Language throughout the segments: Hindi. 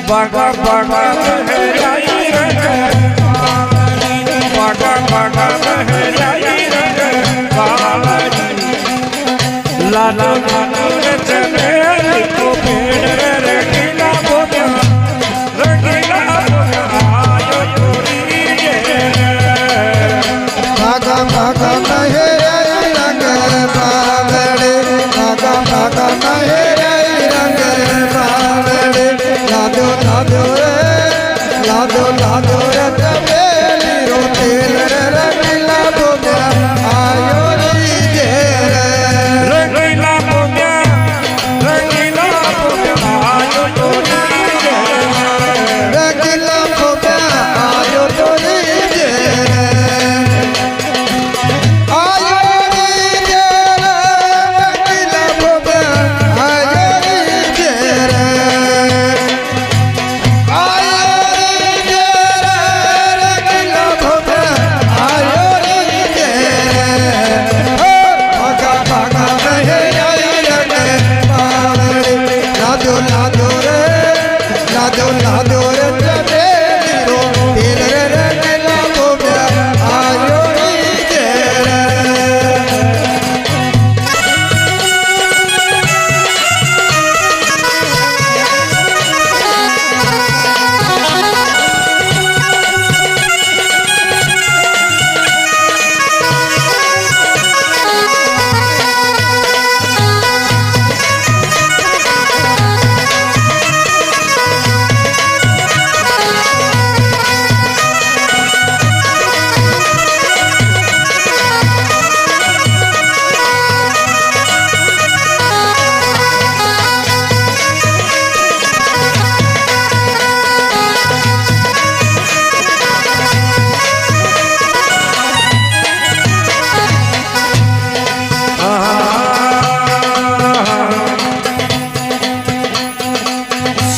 बागा बागा बहराई रंग बागा बागा बहराई रंग लाला लाला चले को पेड़ रंगीला बोया रंगीला आयो चोरी बागा बागा बहराई रंग बावड़े बागा बागा बहराई रंग बावड़े लादो लादो रे तबेली रो तेल रंगीला बोया आयो रीजे रंगीला बोया आयो चोरी रंगीला बोया आयो तो रीजे आयो रीजे रंगीला बोया आयो रीजे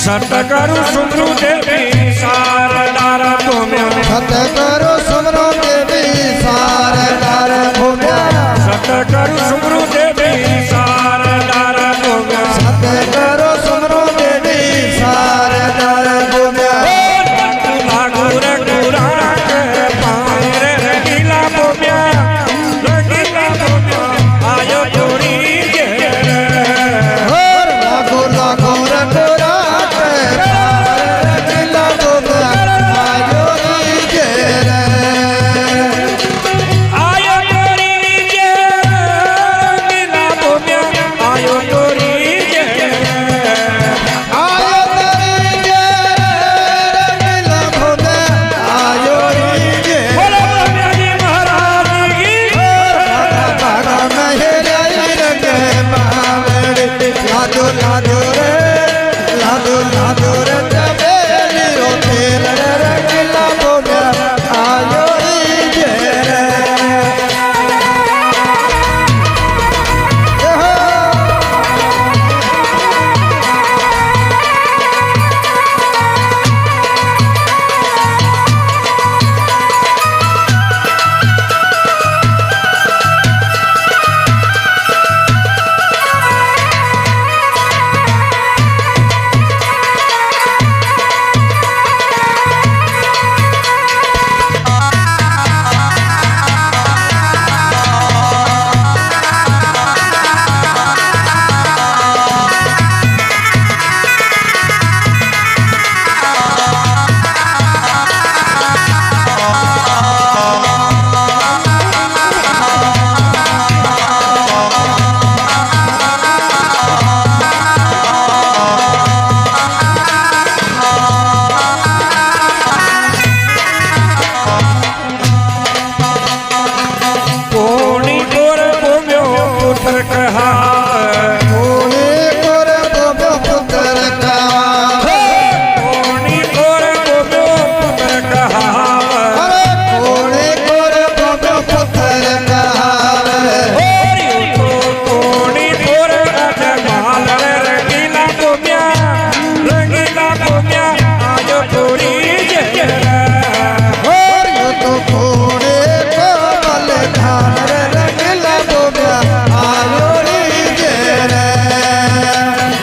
सतकरु सुमरु देवी सारदारा भूम्या सतकरु सुमरु देवी सारदारा भूम्या सतकरु सुमरु देवी सारदारा भूम्या सतकरु सुमरु देवी सारदारा भूम्या लागू रे गुरा के पाए रे रंगीला भूम्या आयो चोरी लागू लागू रे गोरा के रंगीला भूम्या आयो रीजे आयो चोरी रंगीला भूम्या आयो चोरी आयो रीजे रंगीला भूम्या आयो रीजे बोलो भूम्या जी महाराज की बागा बहराई रंग बावड़े लादो लादो रे तबेली रो तेल रंगीला बोया आयो रीजे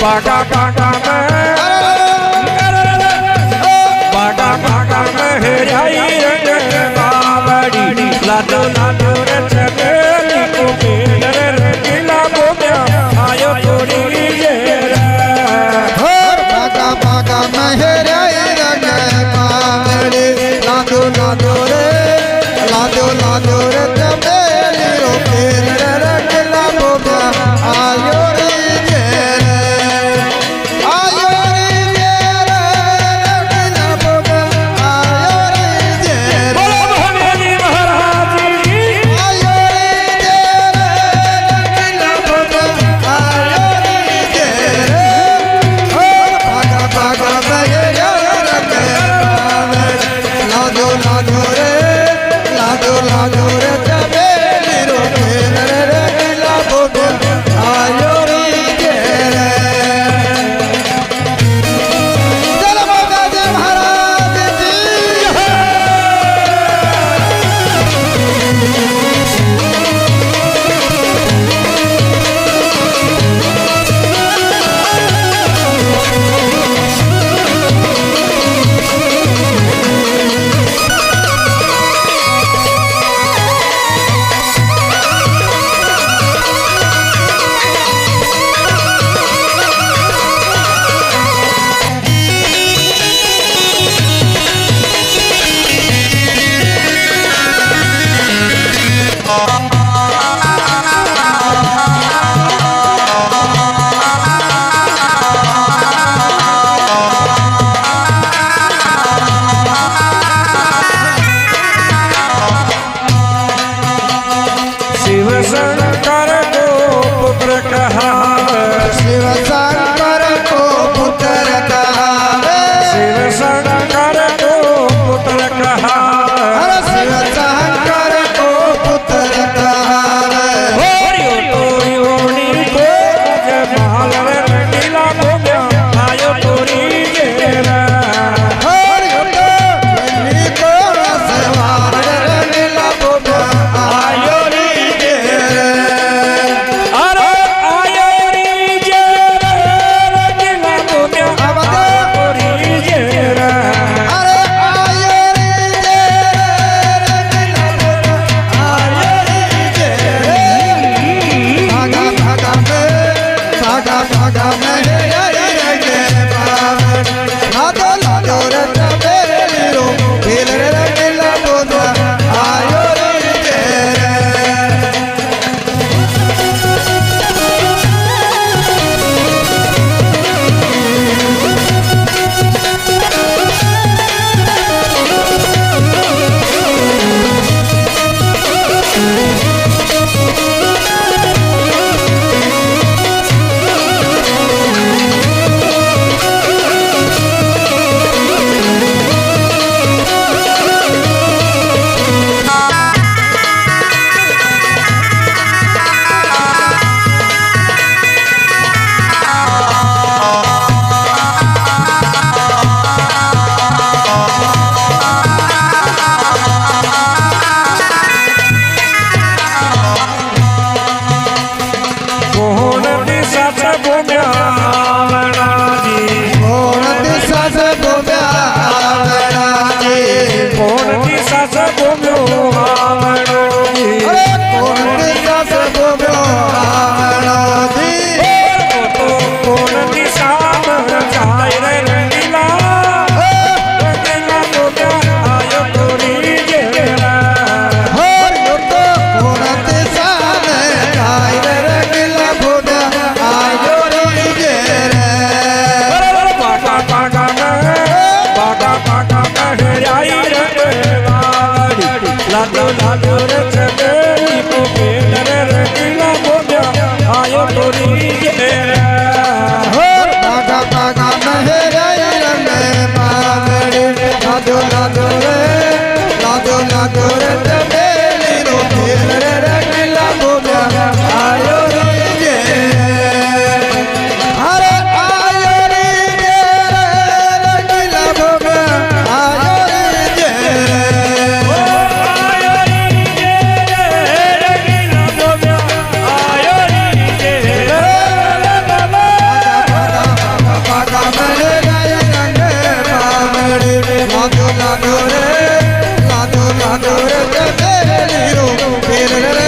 बागा बागा में बागा बागा में हेराई रंग बावड़ी लाडो लाडो रे चमेली को मेरे रंगीला बोम्या आयो थोड़ी ये बागा बागा महराई रंग बावड़ी लाडो लाडो रे चमेली रो मेरे रंगीला बोम्या आयो रे बोलो भवानी महाराज जी લાદો રે લાદો લાદો રે ચમેલીઓ ફેર રે